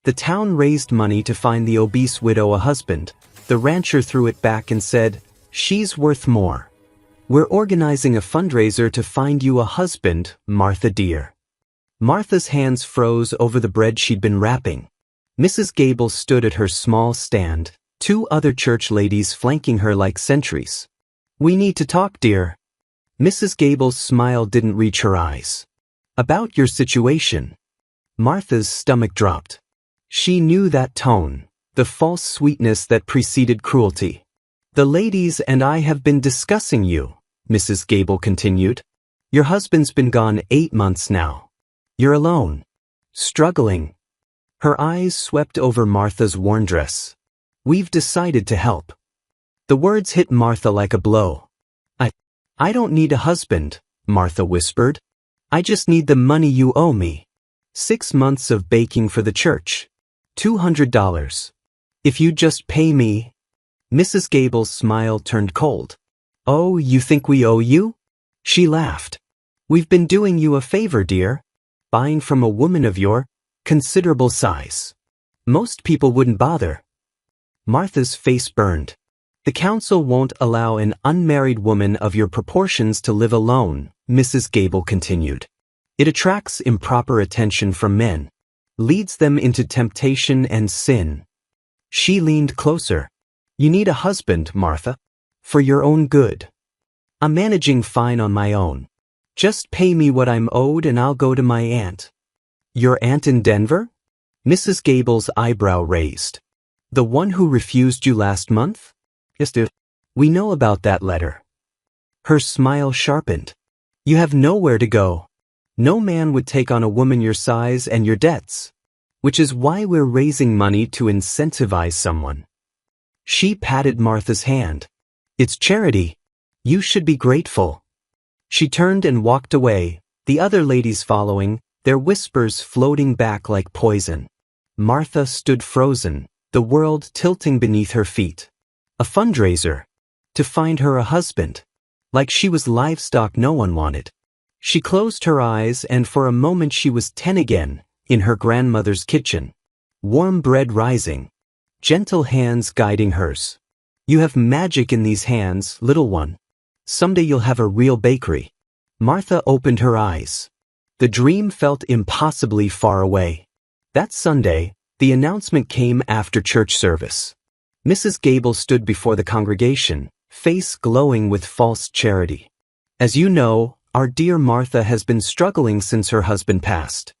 The town raised money to find the obese widow a husband. The rancher threw it back and said, "She's worth more. We're organizing a fundraiser to find you a husband, Martha dear." Martha's hands froze over the bread she'd been wrapping. Mrs. Gable stood at her small stand, two other church ladies flanking her like sentries. "We need to talk, dear." Mrs. Gable's smile didn't reach her eyes. "About your situation." Martha's stomach dropped. She knew that tone, the false sweetness that preceded cruelty. "The ladies and I have been discussing you," Mrs. Gable continued. "Your husband's been gone 8 months now. You're alone. Struggling." Her eyes swept over Martha's worn dress. "We've decided to help." The words hit Martha like a blow. I don't need a husband," Martha whispered. "I just need the money you owe me. 6 months of baking for the church. $200. If you just pay me." Mrs. Gable's smile turned cold. "Oh, you think we owe you?" She laughed. "We've been doing you a favor, dear. Buying from a woman of your considerable size. Most people wouldn't bother." Martha's face burned. "The council won't allow an unmarried woman of your proportions to live alone," Mrs. Gable continued. "It attracts improper attention from men, leads them into temptation and sin." She leaned closer. "You need a husband, Martha. For your own good. I'm managing fine on my own. Just pay me what I'm owed and I'll go to my aunt." "Your aunt in Denver?" Mrs. Gable's eyebrow raised. "The one who refused you last month?" "Yes, dear. We know about that letter." Her smile sharpened. "You have nowhere to go. No man would take on a woman your size and your debts. Which is why we're raising money to incentivize someone." She patted Martha's hand. "It's charity. You should be grateful." She turned and walked away, the other ladies following, their whispers floating back like poison. Martha stood frozen, the world tilting beneath her feet. A fundraiser. To find her a husband. Like she was livestock no one wanted. She closed her eyes and for a moment she was 10 again, in her grandmother's kitchen. Warm bread rising. Gentle hands guiding hers. "You have magic in these hands, little one. Someday you'll have a real bakery." Martha opened her eyes. The dream felt impossibly far away. That Sunday, the announcement came after church service. Mrs. Gable stood before the congregation, face glowing with false charity. "As you know, our dear Martha has been struggling since her husband passed.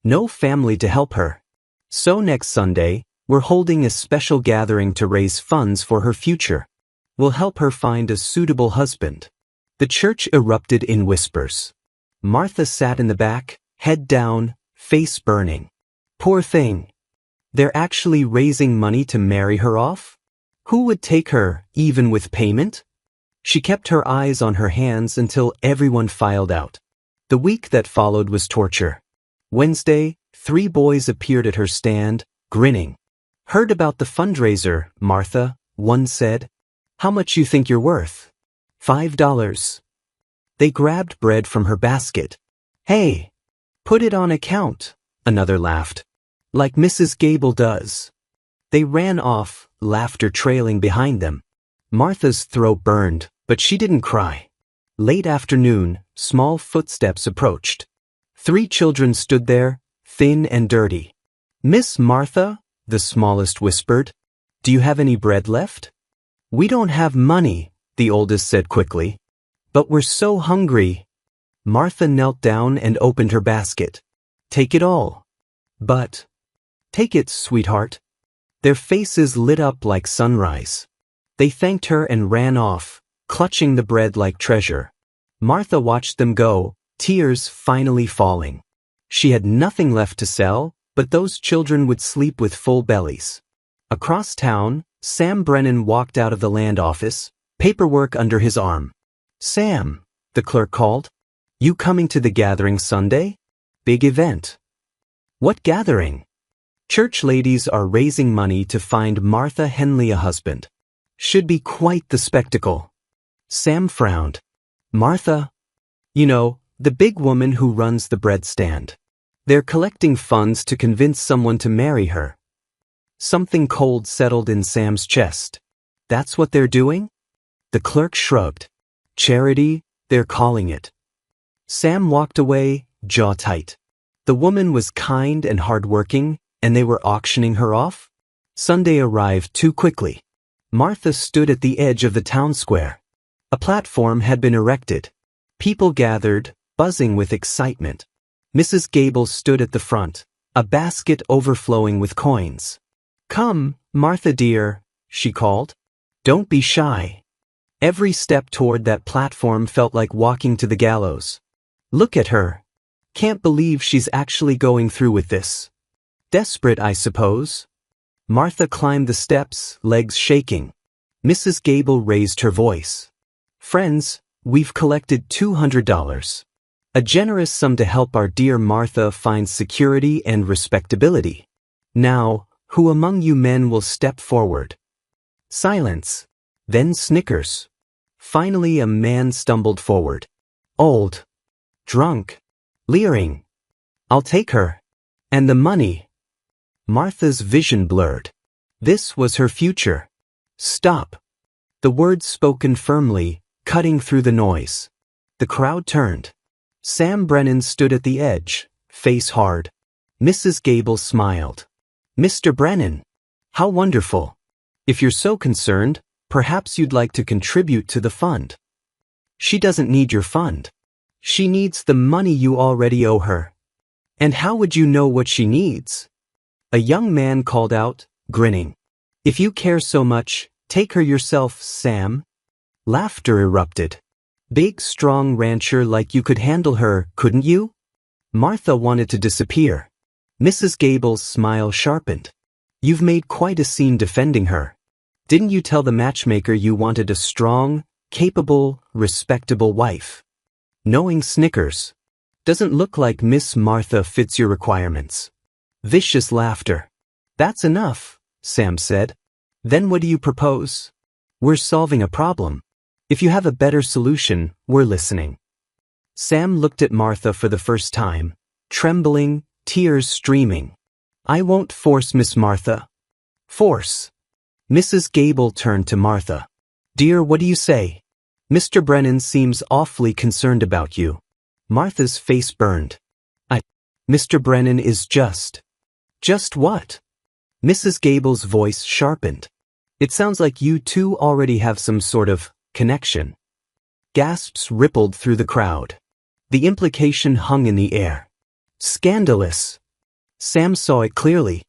No family to help her. So next Sunday, we're holding a special gathering to raise funds for her future. We'll help her find a suitable husband." The church erupted in whispers. Martha sat in the back, head down, face burning. Poor thing. They're actually raising money to marry her off? Who would take her, even with payment? She kept her eyes on her hands until everyone filed out. The week that followed was torture. Wednesday, 3 boys appeared at her stand, grinning. "Heard about the fundraiser, Martha," one said. "How much you think you're worth?" $5. They grabbed bread from her basket. "Hey, put it on account," another laughed. "Like Mrs. Gable does." They ran off, laughter trailing behind them. Martha's throat burned, but she didn't cry. Late afternoon, small footsteps approached. 3 children stood there, thin and dirty. "Miss Martha," the smallest whispered, "do you have any bread left?" "We don't have money," the oldest said quickly. "But we're so hungry." Martha knelt down and opened her basket. "Take it all." "But—" "Take it, sweetheart." Their faces lit up like sunrise. They thanked her and ran off, clutching the bread like treasure. Martha watched them go, tears finally falling. She had nothing left to sell, but those children would sleep with full bellies. Across town, Sam Brennan walked out of the land office, paperwork under his arm. "Sam," the clerk called. "You coming to the gathering Sunday? Big event." "What gathering?" "Church ladies are raising money to find Martha Henley a husband. Should be quite the spectacle." Sam frowned. "Martha? You know, the big woman who runs the bread stand. They're collecting funds to convince someone to marry her, Something cold settled in Sam's chest. That's what they're doing? The clerk shrugged. Charity, they're calling it. Sam walked away, jaw tight. The woman was kind and hardworking, and they were auctioning her off? Sunday arrived too quickly. Martha stood at the edge of the town square. A platform had been erected. People gathered, buzzing with excitement. Mrs. Gable stood at the front, a basket overflowing with coins. Come, Martha dear, she called. Don't be shy. Every step toward that platform felt like walking to the gallows. Look at her. Can't believe she's actually going through with this. Desperate, I suppose. Martha climbed the steps, legs shaking. Mrs. Gable raised her voice. Friends, we've collected $200. A generous sum to help our dear Martha find security and respectability. Now, who among you men will step forward? Silence. Then snickers. Finally a man stumbled forward. Old. Drunk. Leering. I'll take her. And the money. Martha's vision blurred. This was her future. Stop. The words spoken firmly, cutting through the noise. The crowd turned. Sam Brennan stood at the edge, face hard. Mrs. Gable smiled. Mr. Brennan. How wonderful. If you're so concerned, perhaps you'd like to contribute to the fund. She doesn't need your fund. She needs the money you already owe her. And how would you know what she needs? A young man called out, grinning. If you care so much, take her yourself, Sam. Laughter erupted. Big, strong rancher like you could handle her, couldn't you? Martha wanted to disappear. Mrs. Gable's smile sharpened. You've made quite a scene defending her. Didn't you tell the matchmaker you wanted a strong, capable, respectable wife? Knowing snickers. Doesn't look like Miss Martha fits your requirements. Vicious laughter. That's enough, Sam said. Then what do you propose? We're solving a problem. If you have a better solution, we're listening. Sam looked at Martha for the first time, trembling, tears streaming. I won't force Miss Martha. Force. Mrs. Gable turned to Martha. Dear, what do you say? Mr. Brennan seems awfully concerned about you. Martha's face burned. Mr. Brennan is just. Just what? Mrs. Gable's voice sharpened. It sounds like you two already have some sort of connection. Gasps rippled through the crowd. The implication hung in the air. Scandalous. Sam saw it clearly.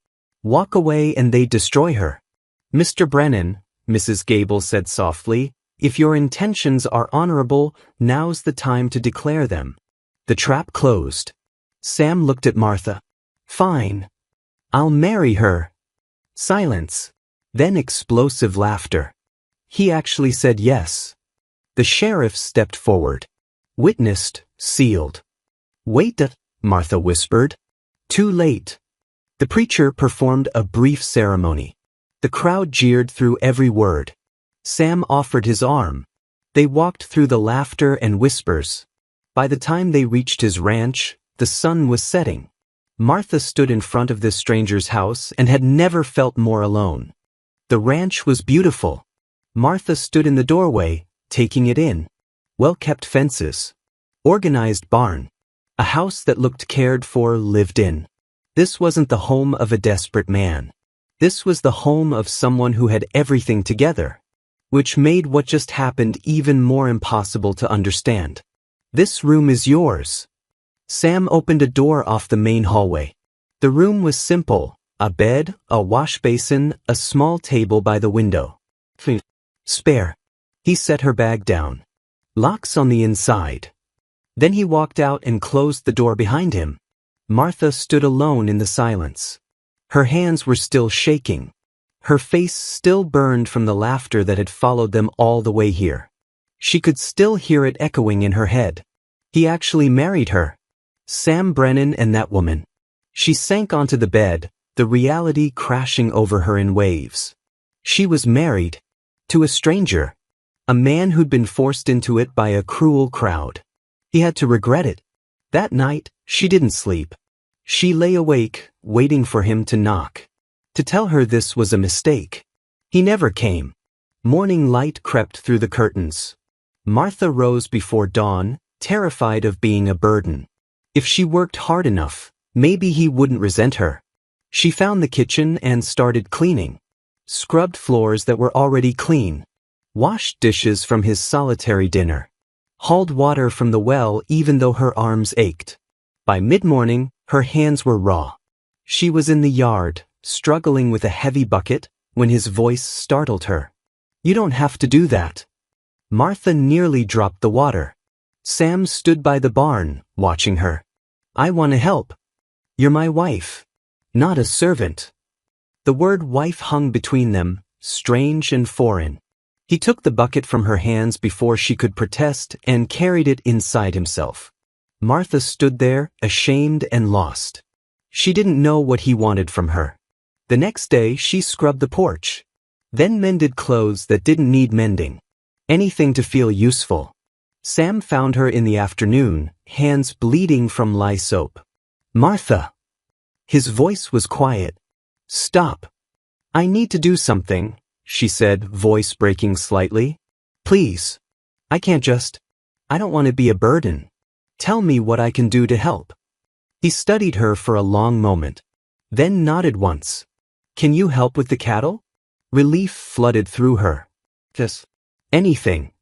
Walk away and they destroy her. Mr. Brennan, Mrs. Gable said softly, if your intentions are honorable, now's the time to declare them. The trap closed. Sam looked at Martha. Fine. I'll marry her. Silence. Then explosive laughter. He actually said yes. The sheriff stepped forward. Witnessed, sealed. Wait, Martha whispered. Too late. The preacher performed a brief ceremony. The crowd jeered through every word. Sam offered his arm. They walked through the laughter and whispers. By the time they reached his ranch, the sun was setting. Martha stood in front of this stranger's house and had never felt more alone. The ranch was beautiful. Martha stood in the doorway, taking it in. Well-kept fences. Organized barn. A house that looked cared for, lived in. This wasn't the home of a desperate man. This was the home of someone who had everything together. Which made what just happened even more impossible to understand. This room is yours. Sam opened a door off the main hallway. The room was simple. A bed, a wash basin, a small table by the window. Spare. He set her bag down. Locks on the inside. Then he walked out and closed the door behind him. Martha stood alone in the silence. Her hands were still shaking. Her face still burned from the laughter that had followed them all the way here. She could still hear it echoing in her head. He actually married her. Sam Brennan and that woman. She sank onto the bed, the reality crashing over her in waves. She was married. To a stranger. A man who'd been forced into it by a cruel crowd. He had to regret it. That night, she didn't sleep. She lay awake, waiting for him to knock. to tell her this was a mistake. He never came. Morning light crept through the curtains. Martha rose before dawn, terrified of being a burden. If she worked hard enough, maybe he wouldn't resent her. She found the kitchen and started cleaning. Scrubbed floors that were already clean. Washed dishes from his solitary dinner. Hauled water from the well even though her arms ached. By mid-morning, her hands were raw. She was in the yard, struggling with a heavy bucket, when his voice startled her. "You don't have to do that." Martha nearly dropped the water. Sam stood by the barn, watching her. "I want to help. You're my wife, not a servant." The word wife hung between them, strange and foreign. He took the bucket from her hands before she could protest and carried it inside himself. Martha stood there, ashamed and lost. She didn't know what he wanted from her. The next day she scrubbed the porch. Then mended clothes that didn't need mending. Anything to feel useful. Sam found her in the afternoon, hands bleeding from lye soap. "Martha." His voice was quiet. "Stop. I need to do something," she said, voice breaking slightly. "Please. I don't want to be a burden. Tell me what I can do to help." He studied her for a long moment. Then nodded once. "Can you help with the cattle?" Relief flooded through her. "Just anything."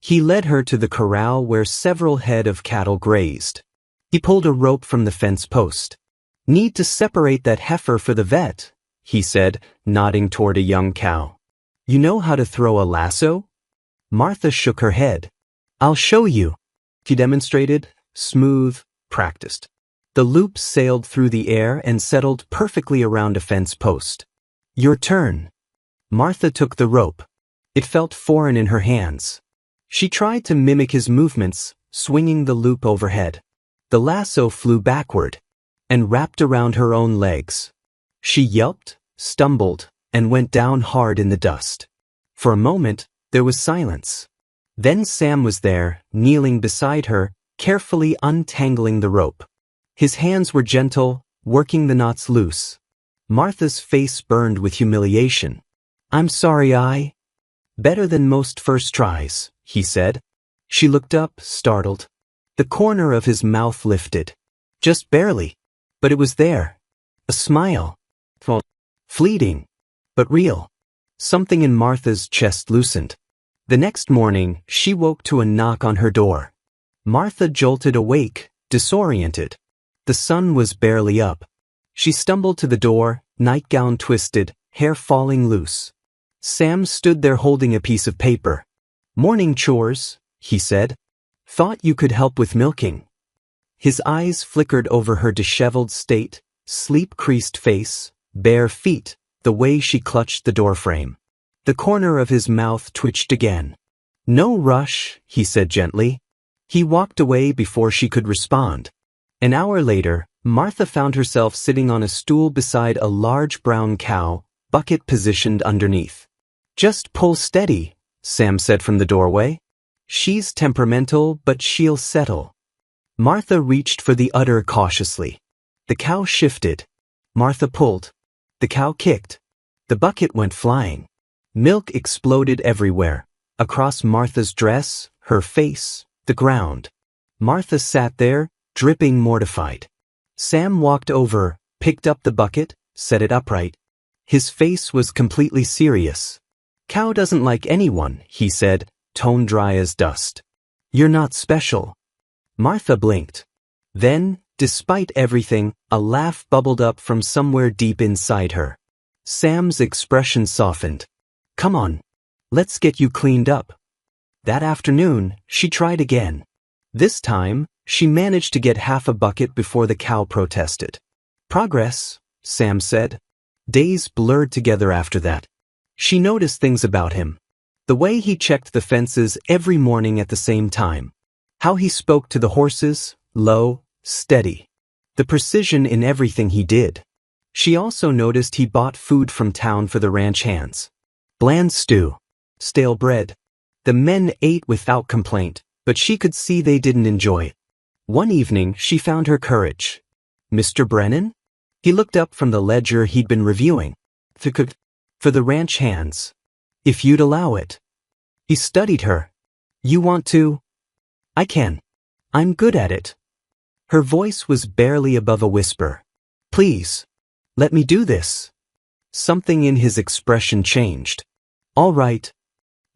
He led her to the corral where several head of cattle grazed. He pulled a rope from the fence post. "Need to separate that heifer for the vet," he said, nodding toward a young cow. "You know how to throw a lasso?" Martha shook her head. "I'll show you." He demonstrated, smooth, practiced. The loop sailed through the air and settled perfectly around a fence post. "Your turn." Martha took the rope. It felt foreign in her hands. She tried to mimic his movements, swinging the loop overhead. The lasso flew backward and wrapped around her own legs. She yelped, stumbled, and went down hard in the dust. For a moment, there was silence. Then Sam was there, kneeling beside her, carefully untangling the rope. His hands were gentle, working the knots loose. Martha's face burned with humiliation. "I'm sorry I..." "Better than most first tries," he said. She looked up, startled. The corner of his mouth lifted. Just barely. But it was there. A smile. Fleeting. But real. Something in Martha's chest loosened. The next morning, she woke to a knock on her door. Martha jolted awake, disoriented. The sun was barely up. She stumbled to the door, nightgown twisted, hair falling loose. Sam stood there holding a piece of paper. "Morning chores," he said. "Thought you could help with milking." His eyes flickered over her disheveled state, sleep-creased face, bare feet, the way she clutched the doorframe. The corner of his mouth twitched again. "No rush," he said gently. He walked away before she could respond. An hour later, Martha found herself sitting on a stool beside a large brown cow, bucket positioned underneath. "Just pull steady," Sam said from the doorway. "She's temperamental, but she'll settle." Martha reached for the udder cautiously. The cow shifted. Martha pulled. The cow kicked. The bucket went flying. Milk exploded everywhere, across Martha's dress, her face, the ground. Martha sat there, dripping mortified. Sam walked over, picked up the bucket, set it upright. His face was completely serious. "Cow doesn't like anyone," he said, tone dry as dust. "You're not special." Martha blinked. Then, despite everything, a laugh bubbled up from somewhere deep inside her. Sam's expression softened. "Come on. Let's get you cleaned up." That afternoon, she tried again. This time, she managed to get half a bucket before the cow protested. "Progress," Sam said. Days blurred together after that. She noticed things about him. The way he checked the fences every morning at the same time. How he spoke to the horses, low, steady. The precision in everything he did. She also noticed he bought food from town for the ranch hands. Bland stew. Stale bread. The men ate without complaint, but she could see they didn't enjoy it. One evening, she found her courage. "Mr. Brennan?" He looked up from the ledger he'd been reviewing. For the ranch hands. If you'd allow it. He studied her. You want to? I can. I'm good at it. Her voice was barely above a whisper. Please. Let me do this. Something in his expression changed. All right.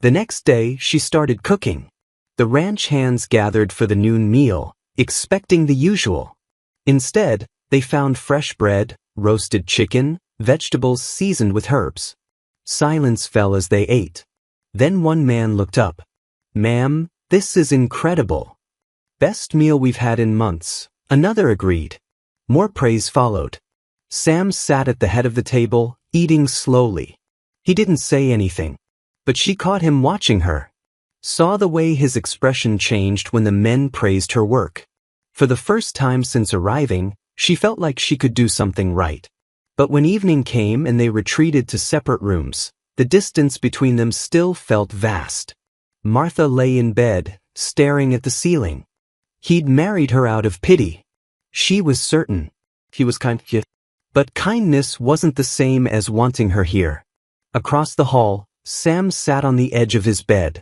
The next day, she started cooking. The ranch hands gathered for the noon meal, expecting the usual. Instead, they found fresh bread, roasted chicken, vegetables seasoned with herbs. Silence fell as they ate. Then one man looked up. Ma'am, this is incredible. Best meal we've had in months, another agreed. More praise followed. Sam sat at the head of the table, eating slowly. He didn't say anything, but she caught him watching her. Saw the way his expression changed when the men praised her work. For the first time since arriving, she felt like she could do something right. But when evening came and they retreated to separate rooms, the distance between them still felt vast. Martha lay in bed, staring at the ceiling. He'd married her out of pity. She was certain. He was kind. But kindness wasn't the same as wanting her here. Across the hall, Sam sat on the edge of his bed.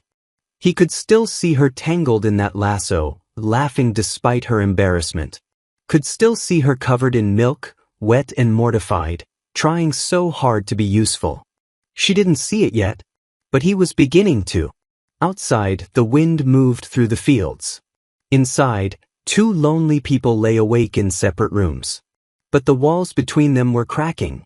He could still see her tangled in that lasso, laughing despite her embarrassment. Could still see her covered in milk, wet and mortified, trying so hard to be useful. She didn't see it yet, but he was beginning to. Outside, the wind moved through the fields. Inside, two lonely people lay awake in separate rooms. But the walls between them were cracking.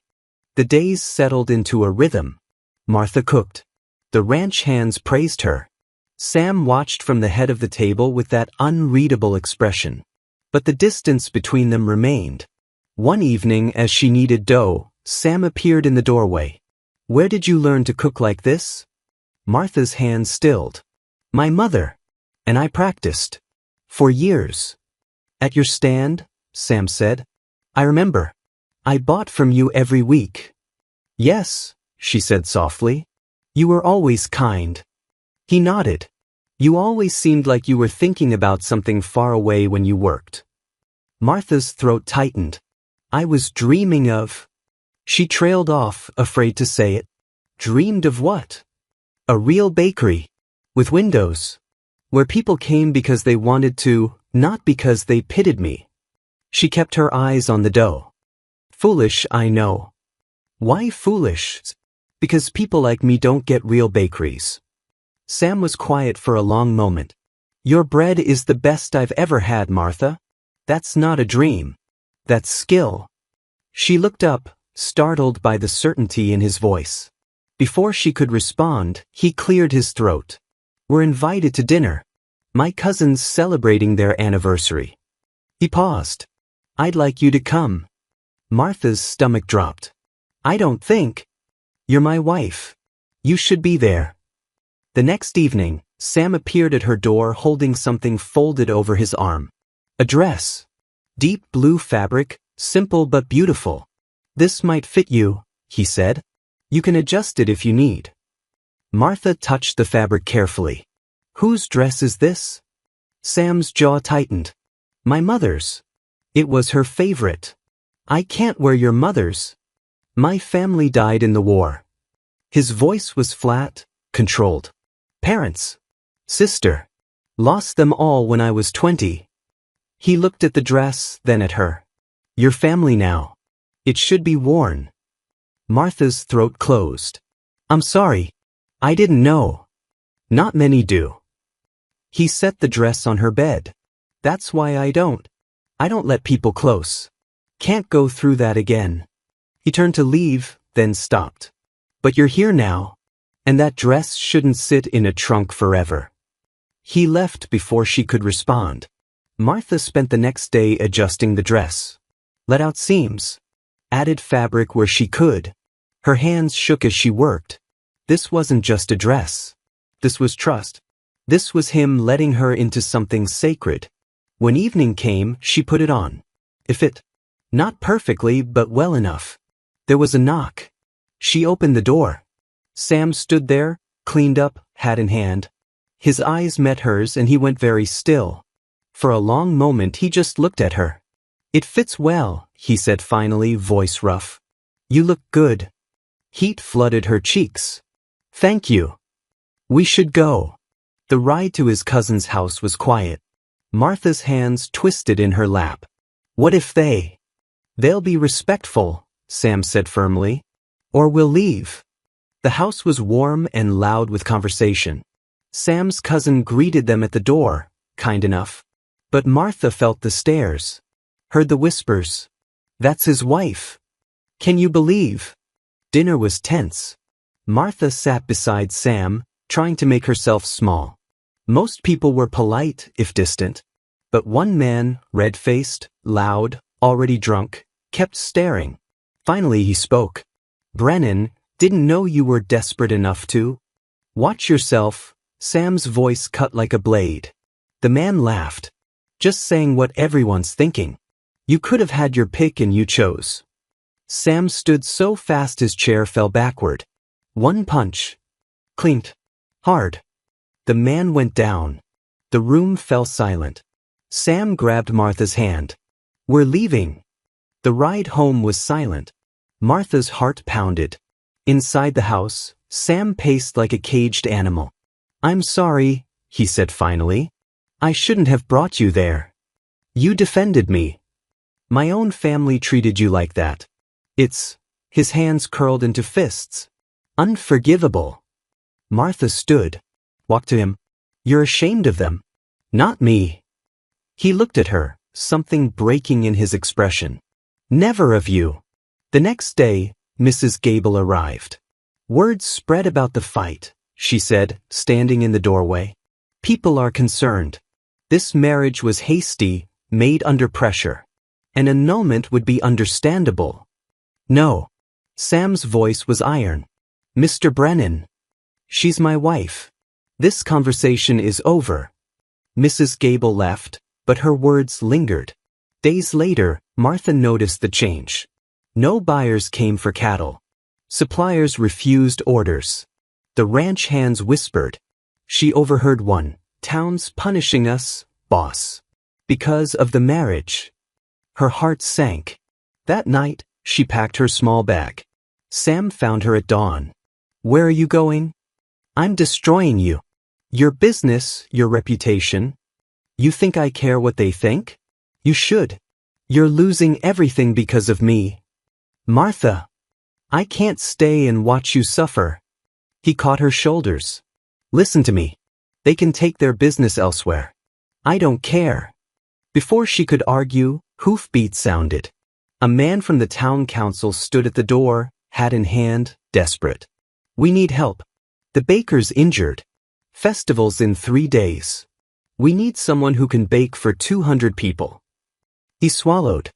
The days settled into a rhythm. Martha cooked. The ranch hands praised her. Sam watched from the head of the table with that unreadable expression. But the distance between them remained. One evening, as she kneaded dough, Sam appeared in the doorway. Where did you learn to cook like this? Martha's hands stilled. My mother. And I practiced. For years. At your stand? Sam said. I remember. I bought from you every week. Yes, she said softly. You were always kind. He nodded. You always seemed like you were thinking about something far away when you worked. Martha's throat tightened. I was dreaming of... She trailed off, afraid to say it. Dreamed of what? A real bakery. With windows. Where people came because they wanted to, not because they pitied me. She kept her eyes on the dough. Foolish, I know. Why foolish? Because people like me don't get real bakeries. Sam was quiet for a long moment. Your bread is the best I've ever had, Martha. That's not a dream. That's skill. She looked up, startled by the certainty in his voice. Before she could respond, he cleared his throat. We're invited to dinner. My cousin's celebrating their anniversary. He paused. I'd like you to come. Martha's stomach dropped. I don't think. You're my wife. You should be there. The next evening, Sam appeared at her door holding something folded over his arm. A dress. Deep blue fabric, simple but beautiful. This might fit you, he said. You can adjust it if you need. Martha touched the fabric carefully. Whose dress is this? Sam's jaw tightened. My mother's. It was her favorite. I can't wear your mother's. My family died in the war. His voice was flat, controlled. Parents. Sister. Lost them all when I was 20. He looked at the dress, then at her. Your family now. It should be worn. Martha's throat closed. I'm sorry. I didn't know. Not many do. He set the dress on her bed. That's why I don't let people close. Can't go through that again. He turned to leave, then stopped. But you're here now, and that dress shouldn't sit in a trunk forever. He left before she could respond. Martha spent the next day adjusting the dress. Let out seams. Added fabric where she could. Her hands shook as she worked. This wasn't just a dress. This was trust. This was him letting her into something sacred. When evening came, she put it on. It fit. Not perfectly, but well enough. There was a knock. She opened the door. Sam stood there, cleaned up, hat in hand. His eyes met hers and he went very still. For a long moment he just looked at her. It fits well, he said finally, voice rough. You look good. Heat flooded her cheeks. Thank you. We should go. The ride to his cousin's house was quiet. Martha's hands twisted in her lap. What if They'll be respectful, Sam said firmly. Or we'll leave. The house was warm and loud with conversation. Sam's cousin greeted them at the door, kind enough. But Martha felt the stares. Heard the whispers. That's his wife. Can you believe? Dinner was tense. Martha sat beside Sam, trying to make herself small. Most people were polite, if distant. But one man, red-faced, loud, already drunk, kept staring. Finally he spoke. Brennan, didn't know you were desperate enough to. Watch yourself. Sam's voice cut like a blade. The man laughed. Just saying what everyone's thinking. You could have had your pick and you chose. Sam stood so fast his chair fell backward. One punch. Clinked. Hard. The man went down. The room fell silent. Sam grabbed Martha's hand. We're leaving. The ride home was silent. Martha's heart pounded. Inside the house, Sam paced like a caged animal. I'm sorry, he said finally. I shouldn't have brought you there. You defended me. My own family treated you like that. His hands curled into fists. Unforgivable. Martha stood. Walked to him. You're ashamed of them. Not me. He looked at her, something breaking in his expression. Never of you. The next day, Mrs. Gable arrived. Word spread about the fight, she said, standing in the doorway. People are concerned. This marriage was hasty, made under pressure. An annulment would be understandable. No. Sam's voice was iron. Mr. Brennan. She's my wife. This conversation is over. Mrs. Gable left, but her words lingered. Days later, Martha noticed the change. No buyers came for cattle. Suppliers refused orders. The ranch hands whispered. She overheard one. Town's punishing us, boss. Because of the marriage. Her heart sank. That night, she packed her small bag. Sam found her at dawn. Where are you going? I'm destroying you. Your business, your reputation. You think I care what they think? You should. You're losing everything because of me. Martha. I can't stay and watch you suffer. He caught her shoulders. Listen to me. They can take their business elsewhere. I don't care. Before she could argue, hoofbeats sounded. A man from the town council stood at the door, hat in hand, desperate. We need help. The baker's injured. Festivals in 3 days. We need someone who can bake for 200 people. He swallowed.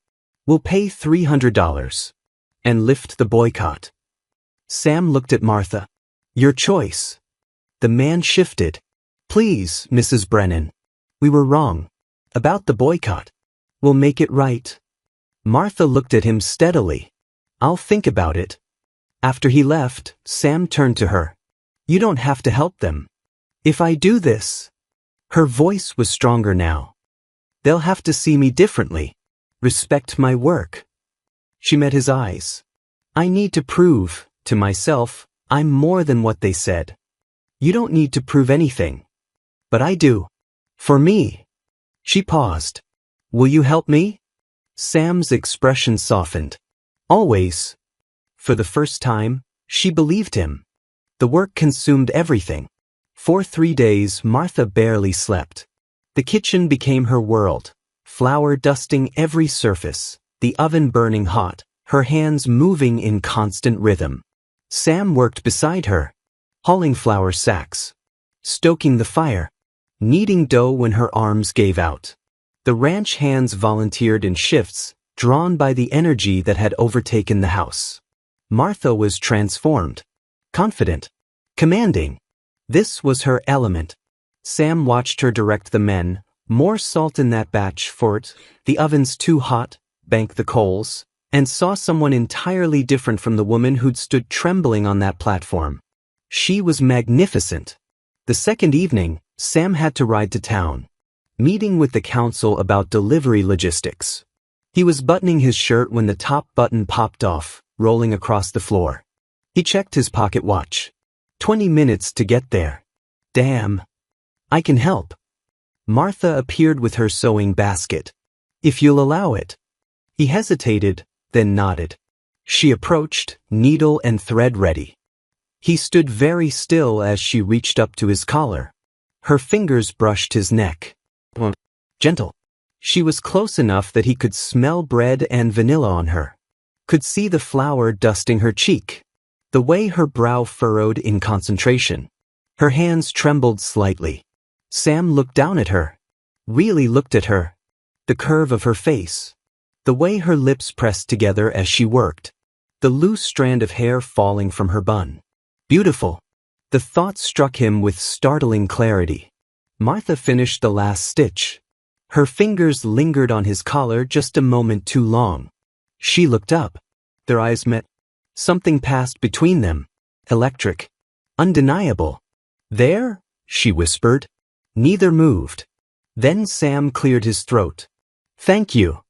We'll pay $300. And lift the boycott. Sam looked at Martha. Your choice. The man shifted. Please, Mrs. Brennan. We were wrong. About the boycott. We'll make it right. Martha looked at him steadily. I'll think about it. After he left, Sam turned to her. You don't have to help them. If I do this. Her voice was stronger now. They'll have to see me differently. Respect my work. She met his eyes. I need to prove, to myself, I'm more than what they said. You don't need to prove anything. But I do. For me. She paused. Will you help me? Sam's expression softened. Always. For the first time, she believed him. The work consumed everything. For 3 days, Martha barely slept. The kitchen became her world. Flour dusting every surface, the oven burning hot, her hands moving in constant rhythm. Sam worked beside her, hauling flour sacks, stoking the fire, kneading dough when her arms gave out. The ranch hands volunteered in shifts, drawn by the energy that had overtaken the house. Martha was transformed, confident, commanding. This was her element. Sam watched her direct the men. More salt in that batch, Fort. The oven's too hot. Bank the coals. And saw someone entirely different from the woman who'd stood trembling on that platform. She was magnificent. The second evening, Sam had to ride to town. Meeting with the council about delivery logistics. He was buttoning his shirt when the top button popped off, rolling across the floor. He checked his pocket watch. 20 minutes to get there. Damn. I can help. Martha appeared with her sewing basket. If you'll allow it. He hesitated, then nodded. She approached, needle and thread ready. He stood very still as she reached up to his collar. Her fingers brushed his neck. Gentle. She was close enough that he could smell bread and vanilla on her. Could see the flour dusting her cheek. The way her brow furrowed in concentration. Her hands trembled slightly. Sam looked down at her. Really looked at her. The curve of her face. The way her lips pressed together as she worked. The loose strand of hair falling from her bun. Beautiful. The thought struck him with startling clarity. Martha finished the last stitch. Her fingers lingered on his collar just a moment too long. She looked up. Their eyes met. Something passed between them. Electric. Undeniable. There? She whispered. Neither moved. Then Sam cleared his throat. Thank you.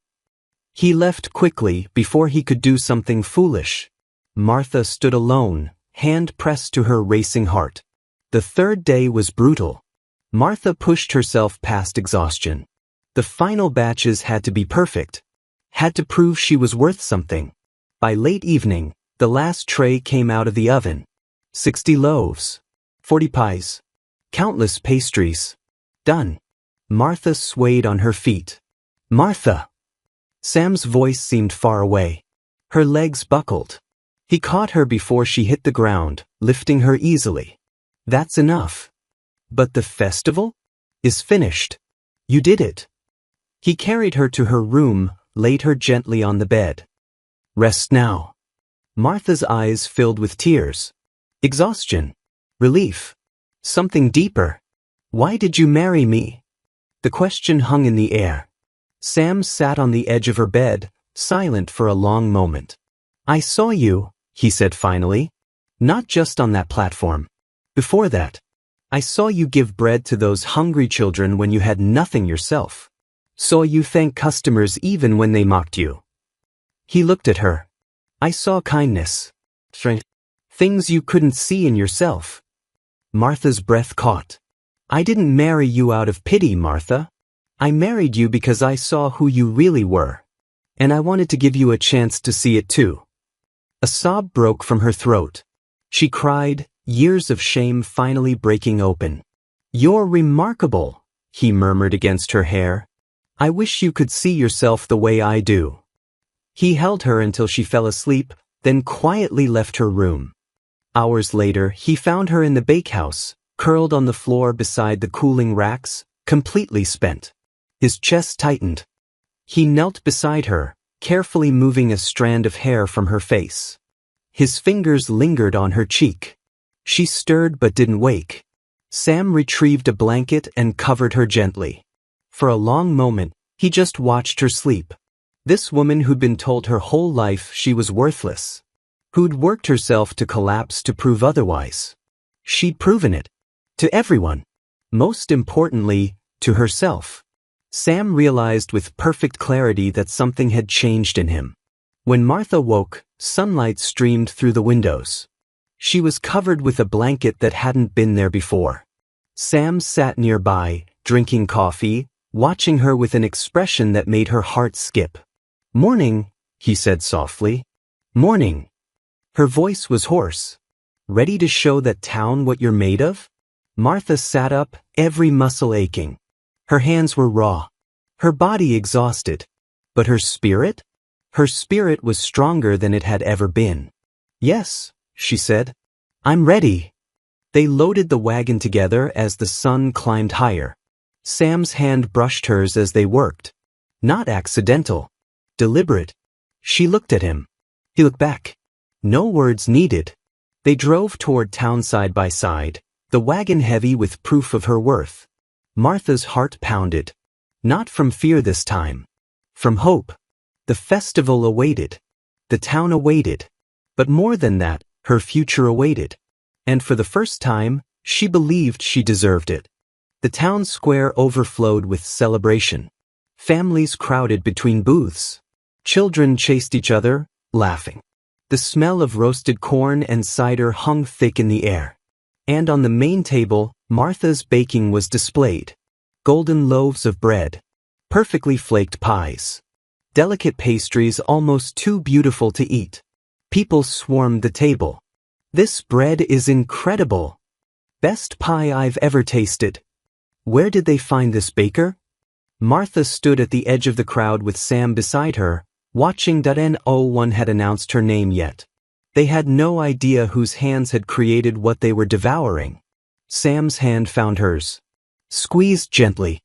He left quickly before he could do something foolish. Martha stood alone, hand pressed to her racing heart. The third day was brutal. Martha pushed herself past exhaustion. The final batches had to be perfect. Had to prove she was worth something. By late evening, the last tray came out of the oven. 60 loaves. 40 pies. Countless pastries. Done. Martha swayed on her feet. Martha! Sam's voice seemed far away. Her legs buckled. He caught her before she hit the ground, lifting her easily. That's enough. But the festival? Is finished. You did it. He carried her to her room, laid her gently on the bed. Rest now. Martha's eyes filled with tears. Exhaustion. Relief. Something deeper. Why did you marry me? The question hung in the air. Sam sat on the edge of her bed, silent for a long moment. I saw you, he said finally. Not just on that platform. Before that. I saw you give bread to those hungry children when you had nothing yourself. Saw you thank customers even when they mocked you. He looked at her. I saw kindness. Strength. Things you couldn't see in yourself. Martha's breath caught. I didn't marry you out of pity, Martha. I married you because I saw who you really were. And I wanted to give you a chance to see it too. A sob broke from her throat. She cried, years of shame finally breaking open. You're remarkable, he murmured against her hair. I wish you could see yourself the way I do. He held her until she fell asleep, then quietly left her room. Hours later, he found her in the bakehouse, curled on the floor beside the cooling racks, completely spent. His chest tightened. He knelt beside her, carefully moving a strand of hair from her face. His fingers lingered on her cheek. She stirred but didn't wake. Sam retrieved a blanket and covered her gently. For a long moment, he just watched her sleep. This woman who'd been told her whole life she was worthless. Who'd worked herself to collapse to prove otherwise. She'd proven it. To everyone. Most importantly, to herself. Sam realized with perfect clarity that something had changed in him. When Martha woke, sunlight streamed through the windows. She was covered with a blanket that hadn't been there before. Sam sat nearby, drinking coffee, watching her with an expression that made her heart skip. Morning, he said softly. Morning. Her voice was hoarse. Ready to show that town what you're made of? Martha sat up, every muscle aching. Her hands were raw. Her body exhausted. But her spirit? Her spirit was stronger than it had ever been. Yes, she said. I'm ready. They loaded the wagon together as the sun climbed higher. Sam's hand brushed hers as they worked. Not accidental. Deliberate. She looked at him. He looked back. No words needed. They drove toward town side by side, the wagon heavy with proof of her worth. Martha's heart pounded. Not from fear this time. From hope. The festival awaited. The town awaited. But more than that, her future awaited. And for the first time, she believed she deserved it. The town square overflowed with celebration. Families crowded between booths. Children chased each other, laughing. The smell of roasted corn and cider hung thick in the air. And on the main table, Martha's baking was displayed. Golden loaves of bread. Perfectly flaked pies. Delicate pastries almost too beautiful to eat. People swarmed the table. This bread is incredible. Best pie I've ever tasted. Where did they find this baker? Martha stood at the edge of the crowd with Sam beside her, watching. No one had announced her name yet. They had no idea whose hands had created what they were devouring. Sam's hand found hers. Squeezed gently.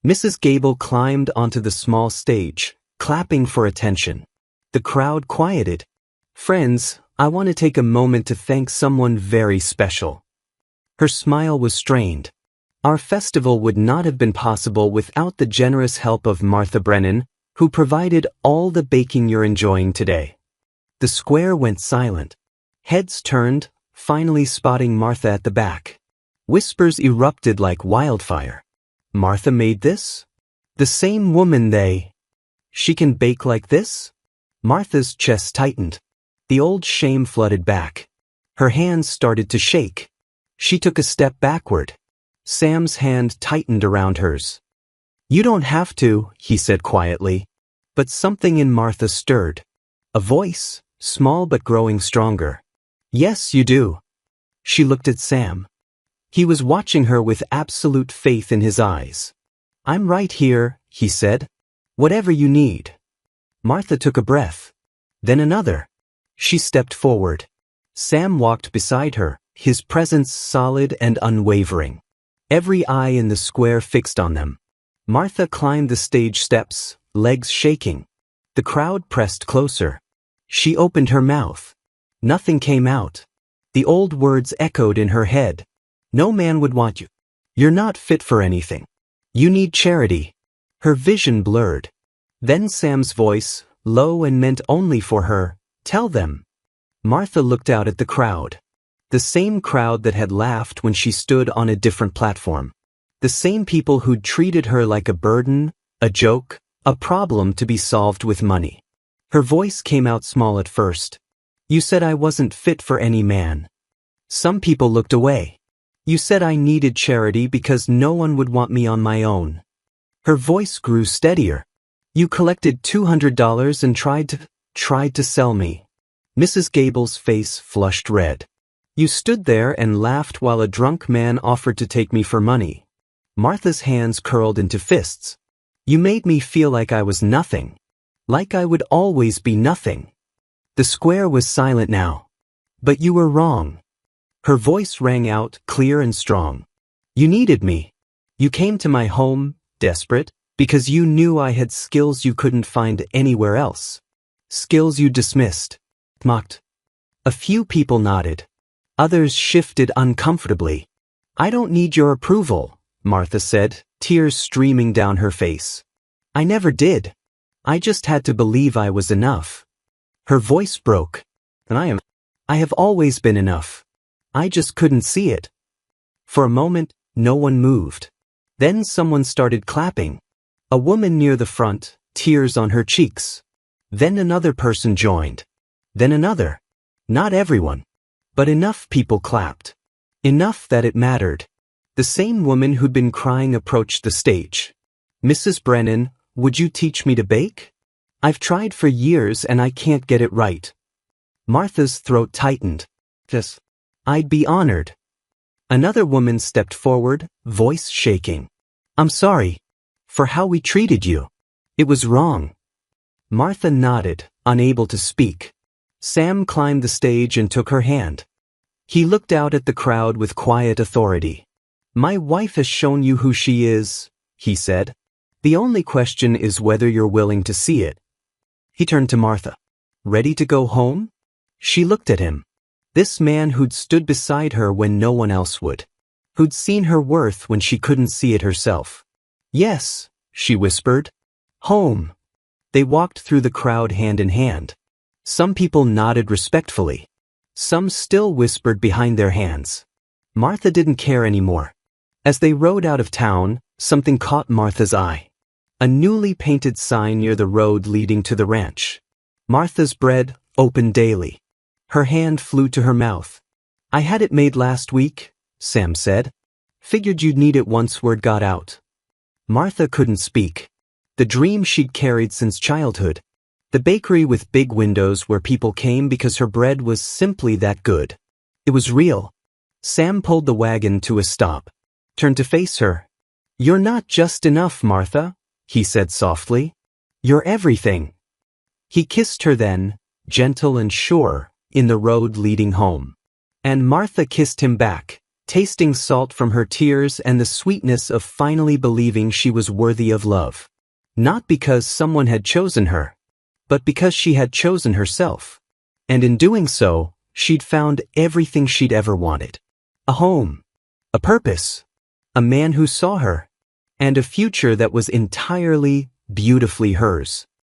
Mrs. Gable climbed onto the small stage, clapping for attention. The crowd quieted. Friends, I want to take a moment to thank someone very special. Her smile was strained. Our festival would not have been possible without the generous help of Martha Brennan, who provided all the baking you're enjoying today. The square went silent. Heads turned, finally spotting Martha at the back. Whispers erupted like wildfire. Martha made this? The same woman She can bake like this? Martha's chest tightened. The old shame flooded back. Her hands started to shake. She took a step backward. Sam's hand tightened around hers. You don't have to, he said quietly. But something in Martha stirred. A voice, small but growing stronger. Yes, you do. She looked at Sam. He was watching her with absolute faith in his eyes. I'm right here, he said. Whatever you need. Martha took a breath. Then another. She stepped forward. Sam walked beside her, his presence solid and unwavering. Every eye in the square fixed on them. Martha climbed the stage steps, legs shaking. The crowd pressed closer. She opened her mouth. Nothing came out. The old words echoed in her head. No man would want you. You're not fit for anything. You need charity. Her vision blurred. Then Sam's voice, low and meant only for her, tell them. Martha looked out at the crowd. The same crowd that had laughed when she stood on a different platform. The same people who'd treated her like a burden, a joke, a problem to be solved with money. Her voice came out small at first. You said I wasn't fit for any man. Some people looked away. You said I needed charity because no one would want me on my own. Her voice grew steadier. You collected $200 and tried to sell me. Mrs. Gable's face flushed red. You stood there and laughed while a drunk man offered to take me for money. Martha's hands curled into fists. You made me feel like I was nothing. Like I would always be nothing. The square was silent now. But you were wrong. Her voice rang out, clear and strong. You needed me. You came to my home, desperate, because you knew I had skills you couldn't find anywhere else. Skills you dismissed, mocked. A few people nodded. Others shifted uncomfortably. I don't need your approval, Martha said, tears streaming down her face. I never did. I just had to believe I was enough. Her voice broke. And I have always been enough. I just couldn't see it. For a moment, no one moved. Then someone started clapping. A woman near the front, tears on her cheeks. Then another person joined. Then another. Not everyone. But enough people clapped. Enough that it mattered. The same woman who'd been crying approached the stage. Mrs. Brennan, would you teach me to bake? I've tried for years and I can't get it right. Martha's throat tightened. Yes. I'd be honored. Another woman stepped forward, voice shaking. I'm sorry. For how we treated you. It was wrong. Martha nodded, unable to speak. Sam climbed the stage and took her hand. He looked out at the crowd with quiet authority. My wife has shown you who she is, he said. The only question is whether you're willing to see it. He turned to Martha. Ready to go home? She looked at him. This man who'd stood beside her when no one else would. Who'd seen her worth when she couldn't see it herself. Yes, she whispered. Home. They walked through the crowd hand in hand. Some people nodded respectfully. Some still whispered behind their hands. Martha didn't care anymore. As they rode out of town, something caught Martha's eye. A newly painted sign near the road leading to the ranch. Martha's bread, open daily. Her hand flew to her mouth. I had it made last week, Sam said. Figured you'd need it once word got out. Martha couldn't speak. The dream she'd carried since childhood. The bakery with big windows where people came because her bread was simply that good. It was real. Sam pulled the wagon to a stop. Turned to face her. You're not just enough, Martha, he said softly. You're everything. He kissed her then, gentle and sure, in the road leading home. And Martha kissed him back, tasting salt from her tears and the sweetness of finally believing she was worthy of love. Not because someone had chosen her, but because she had chosen herself. And in doing so, she'd found everything she'd ever wanted. A home, a purpose, a man who saw her, and a future that was entirely, beautifully hers.